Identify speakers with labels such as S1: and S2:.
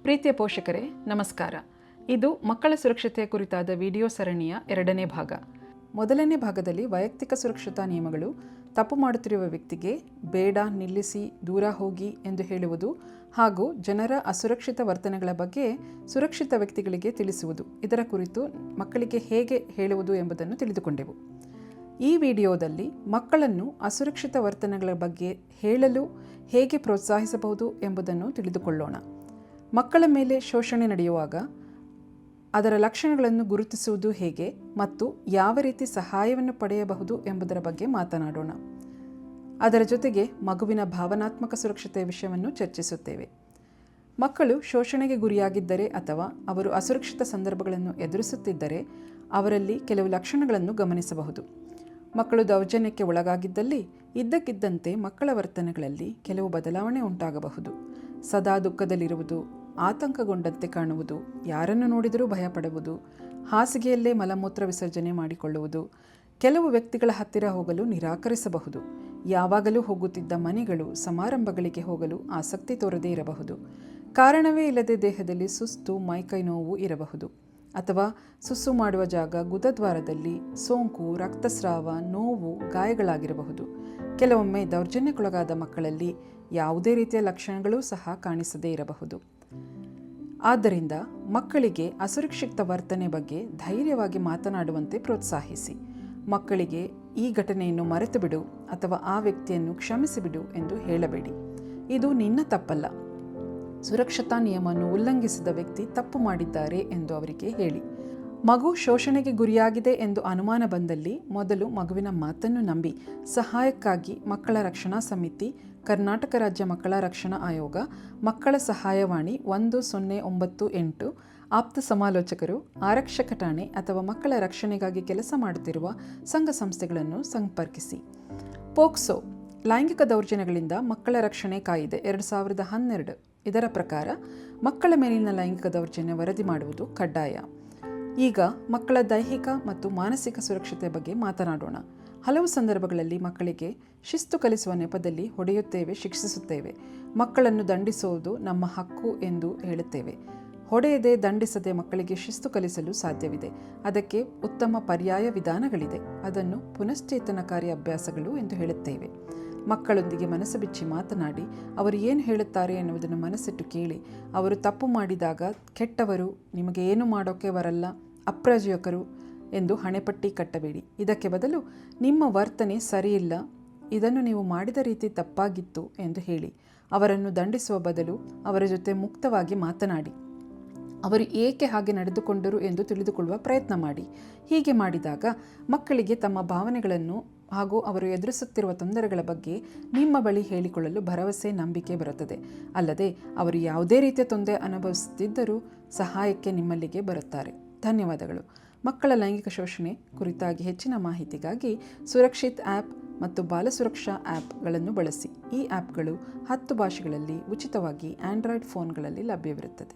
S1: ಪ್ರೀತಿಯ ಪೋಷಕರೇ ನಮಸ್ಕಾರ. ಇದು ಮಕ್ಕಳ ಸುರಕ್ಷತೆಯ ಕುರಿತಾದ ವಿಡಿಯೋ ಸರಣಿಯ 2ನೇ ಭಾಗ. ಮೊದಲನೇ ಭಾಗದಲ್ಲಿ ವೈಯಕ್ತಿಕ ಸುರಕ್ಷತಾ ನಿಯಮಗಳು, ತಪ್ಪು ಮಾಡುತ್ತಿರುವ ವ್ಯಕ್ತಿಗೆ ಬೇಡ, ನಿಲ್ಲಿಸಿ, ದೂರ ಹೋಗಿ ಎಂದು ಹೇಳುವುದು ಹಾಗೂ ಜನರ ಅಸುರಕ್ಷಿತ ವರ್ತನೆಗಳ ಬಗ್ಗೆ ಸುರಕ್ಷಿತ ವ್ಯಕ್ತಿಗಳಿಗೆ ತಿಳಿಸುವುದು, ಇದರ ಕುರಿತು ಮಕ್ಕಳಿಗೆ ಹೇಗೆ ಹೇಳುವುದು ಎಂಬುದನ್ನು ತಿಳಿದುಕೊಂಡೆವು. ಈ ವಿಡಿಯೋದಲ್ಲಿ ಮಕ್ಕಳನ್ನು ಅಸುರಕ್ಷಿತ ವರ್ತನೆಗಳ ಬಗ್ಗೆ ಹೇಳಲು ಹೇಗೆ ಪ್ರೋತ್ಸಾಹಿಸಬಹುದು ಎಂಬುದನ್ನು ತಿಳಿದುಕೊಳ್ಳೋಣ. ಮಕ್ಕಳ ಮೇಲೆ ಶೋಷಣೆ ನಡೆಯುವಾಗ ಅದರ ಲಕ್ಷಣಗಳನ್ನು ಗುರುತಿಸುವುದು ಹೇಗೆ ಮತ್ತು ಯಾವ ರೀತಿ ಸಹಾಯವನ್ನು ಪಡೆಯಬಹುದು ಎಂಬುದರ ಬಗ್ಗೆ ಮಾತನಾಡೋಣ. ಅದರ ಜೊತೆಗೆ ಮಗುವಿನ ಭಾವನಾತ್ಮಕ ಸುರಕ್ಷತೆಯ ವಿಷಯವನ್ನು ಚರ್ಚಿಸುತ್ತೇವೆ. ಮಕ್ಕಳು ಶೋಷಣೆಗೆ ಗುರಿಯಾಗಿದ್ದರೆ ಅಥವಾ ಅವರು ಅಸುರಕ್ಷಿತ ಸಂದರ್ಭಗಳನ್ನು ಎದುರಿಸುತ್ತಿದ್ದರೆ ಅವರಲ್ಲಿ ಕೆಲವು ಲಕ್ಷಣಗಳನ್ನು ಗಮನಿಸಬಹುದು. ಮಕ್ಕಳು ದೌರ್ಜನ್ಯಕ್ಕೆ ಒಳಗಾಗಿದ್ದಲ್ಲಿ ಇದ್ದಕ್ಕಿದ್ದಂತೆ ಮಕ್ಕಳ ವರ್ತನೆಗಳಲ್ಲಿ ಕೆಲವು ಬದಲಾವಣೆ ಉಂಟಾಗಬಹುದು. ಸದಾ ದುಃಖದಲ್ಲಿರುವುದು, ಆತಂಕಗೊಂಡಂತೆ ಕಾಣುವುದು, ಯಾರನ್ನು ನೋಡಿದರೂ ಭಯಪಡುವುದು, ಹಾಸಿಗೆಯಲ್ಲೇ ಮಲಮೂತ್ರ ವಿಸರ್ಜನೆ ಮಾಡಿಕೊಳ್ಳುವುದು, ಕೆಲವು ವ್ಯಕ್ತಿಗಳ ಹತ್ತಿರ ಹೋಗಲು ನಿರಾಕರಿಸಬಹುದು, ಯಾವಾಗಲೂ ಹೋಗುತ್ತಿದ್ದ ಮನೆಗಳು, ಸಮಾರಂಭಗಳಿಗೆ ಹೋಗಲು ಆಸಕ್ತಿ ತೋರದೇ ಇರಬಹುದು, ಕಾರಣವೇ ಇಲ್ಲದೆ ದೇಹದಲ್ಲಿ ಸುಸ್ತು, ಮೈಕೈ ನೋವು ಇರಬಹುದು, ಅಥವಾ ಸುಸ್ಸು ಮಾಡುವ ಜಾಗ ಗುದದ್ವಾರದಲ್ಲಿ ಸೋಂಕು, ರಕ್ತಸ್ರಾವ, ನೋವು, ಗಾಯಗಳಾಗಿರಬಹುದು. ಕೆಲವೊಮ್ಮೆ ದೌರ್ಜನ್ಯಕ್ಕೊಳಗಾದ ಮಕ್ಕಳಲ್ಲಿ ಯಾವುದೇ ರೀತಿಯ ಲಕ್ಷಣಗಳೂ ಸಹ ಕಾಣಿಸದೇ ಇರಬಹುದು. ಆದ್ದರಿಂದ ಮಕ್ಕಳಿಗೆ ಅಸುರಕ್ಷಿತ ವರ್ತನೆ ಬಗ್ಗೆ ಧೈರ್ಯವಾಗಿ ಮಾತನಾಡುವಂತೆ ಪ್ರೋತ್ಸಾಹಿಸಿ. ಮಕ್ಕಳಿಗೆ ಈ ಘಟನೆಯನ್ನು ಮರೆತು ಬಿಡು ಅಥವಾ ಆ ವ್ಯಕ್ತಿಯನ್ನು ಕ್ಷಮಿಸಿಬಿಡು ಎಂದು ಹೇಳಬೇಡಿ. ಇದು ನಿನ್ನ ತಪ್ಪಲ್ಲ, ಸುರಕ್ಷತಾ ನಿಯಮವನ್ನು ಉಲ್ಲಂಘಿಸಿದ ವ್ಯಕ್ತಿ ತಪ್ಪು ಮಾಡಿದ್ದಾರೆ ಎಂದು ಅವರಿಗೆ ಹೇಳಿ. ಮಗು ಶೋಷಣೆಗೆ ಗುರಿಯಾಗಿದೆ ಎಂದು ಅನುಮಾನ ಬಂದಲ್ಲಿ ಮೊದಲು ಮಗುವಿನ ಮಾತನ್ನು ನಂಬಿ ಸಹಾಯಕ್ಕಾಗಿ ಮಕ್ಕಳ ರಕ್ಷಣಾ ಸಮಿತಿ, ಕರ್ನಾಟಕ ರಾಜ್ಯ ಮಕ್ಕಳ ರಕ್ಷಣಾ ಆಯೋಗ, ಮಕ್ಕಳ ಸಹಾಯವಾಣಿ 1098, ಆಪ್ತ ಸಮಾಲೋಚಕರು, ಆರಕ್ಷಕ ಠಾಣೆ ಅಥವಾ ಮಕ್ಕಳ ರಕ್ಷಣೆಗಾಗಿ ಕೆಲಸ ಮಾಡುತ್ತಿರುವ ಸಂಘ ಸಂಸ್ಥೆಗಳನ್ನು ಸಂಪರ್ಕಿಸಿ. ಪೋಕ್ಸೋ, ಲೈಂಗಿಕ ದೌರ್ಜನ್ಯಗಳಿಂದ ಮಕ್ಕಳ ರಕ್ಷಣೆ ಕಾಯಿದೆ 2012, ಇದರ ಪ್ರಕಾರ ಮಕ್ಕಳ ಮೇಲಿನ ಲೈಂಗಿಕ ದೌರ್ಜನ್ಯ ವರದಿ ಮಾಡುವುದು ಕಡ್ಡಾಯ. ಈಗ ಮಕ್ಕಳ ದೈಹಿಕ ಮತ್ತು ಮಾನಸಿಕ ಸುರಕ್ಷತೆಯ ಬಗ್ಗೆ ಮಾತನಾಡೋಣ. ಹಲವು ಸಂದರ್ಭಗಳಲ್ಲಿ ಮಕ್ಕಳಿಗೆ ಶಿಸ್ತು ಕಲಿಸುವ ನೆಪದಲ್ಲಿ ಹೊಡೆಯುತ್ತೇವೆ, ಶಿಕ್ಷಿಸುತ್ತೇವೆ. ಮಕ್ಕಳನ್ನು ದಂಡಿಸುವುದು ನಮ್ಮ ಹಕ್ಕು ಎಂದು ಹೇಳುತ್ತೇವೆ. ಹೊಡೆಯದೆ, ದಂಡಿಸದೆ ಮಕ್ಕಳಿಗೆ ಶಿಸ್ತು ಕಲಿಸಲು ಸಾಧ್ಯವಿದೆ. ಅದಕ್ಕೆ ಉತ್ತಮ ಪರ್ಯಾಯ ವಿಧಾನಗಳಿದೆ. ಅದನ್ನು ಪುನಶ್ಚೇತನಕಾರಿ ಅಭ್ಯಾಸಗಳು ಎಂದು ಹೇಳುತ್ತೇವೆ. ಮಕ್ಕಳೊಂದಿಗೆ ಮನಸ್ಸು ಬಿಚ್ಚಿ ಮಾತನಾಡಿ, ಅವರು ಏನು ಹೇಳುತ್ತಾರೆ ಎನ್ನುವುದನ್ನು ಮನಸ್ಸಿಟ್ಟು ಕೇಳಿ. ಅವರು ತಪ್ಪು ಮಾಡಿದಾಗ ಕೆಟ್ಟವರು, ನಿಮಗೆ ಏನು ಮಾಡೋಕ್ಕೆ ಬರಲ್ಲ, ಅಪ್ರಜೋಕರು ಎಂದು ಹಣೆಪಟ್ಟಿ ಕಟ್ಟಬೇಡಿ. ಇದಕ್ಕೆ ಬದಲು ನಿಮ್ಮ ವರ್ತನೆ ಸರಿಯಿಲ್ಲ, ಇದನ್ನು ನೀವು ಮಾಡಿದ ರೀತಿ ತಪ್ಪಾಗಿತ್ತು ಎಂದು ಹೇಳಿ. ಅವರನ್ನು ದಂಡಿಸುವ ಬದಲು ಅವರ ಜೊತೆ ಮುಕ್ತವಾಗಿ ಮಾತನಾಡಿ. ಅವರು ಏಕೆ ಹಾಗೆ ನಡೆದುಕೊಂಡರು ಎಂದು ತಿಳಿದುಕೊಳ್ಳುವ ಪ್ರಯತ್ನ ಮಾಡಿ. ಹೀಗೆ ಮಾಡಿದಾಗ ಮಕ್ಕಳಿಗೆ ತಮ್ಮ ಭಾವನೆಗಳನ್ನು ಹಾಗೂ ಅವರು ಎದುರಿಸುತ್ತಿರುವ ತೊಂದರೆಗಳ ಬಗ್ಗೆ ನಿಮ್ಮ ಬಳಿ ಹೇಳಿಕೊಳ್ಳಲು ಭರವಸೆ, ನಂಬಿಕೆ ಬರುತ್ತದೆ. ಅಲ್ಲದೆ ಅವರು ಯಾವುದೇ ರೀತಿಯ ತೊಂದರೆ ಅನುಭವಿಸುತ್ತಿದ್ದರೂ ಸಹಾಯಕ್ಕೆ ನಿಮ್ಮಲ್ಲಿಗೆ ಬರುತ್ತಾರೆ. ಧನ್ಯವಾದಗಳು. ಮಕ್ಕಳ ಲೈಂಗಿಕ ಶೋಷಣೆ ಕುರಿತಾಗಿ ಹೆಚ್ಚಿನ ಮಾಹಿತಿಗಾಗಿ ಸುರಕ್ಷಿತ್ ಆ್ಯಪ್ ಮತ್ತು ಬಾಲಸುರಕ್ಷಾ ಆ್ಯಪ್ಗಳನ್ನು ಬಳಸಿ. ಈ ಆ್ಯಪ್ಗಳು 10 ಭಾಷೆಗಳಲ್ಲಿ ಉಚಿತವಾಗಿ ಆಂಡ್ರಾಯ್ಡ್ ಫೋನ್ಗಳಲ್ಲಿ ಲಭ್ಯವಿರುತ್ತದೆ.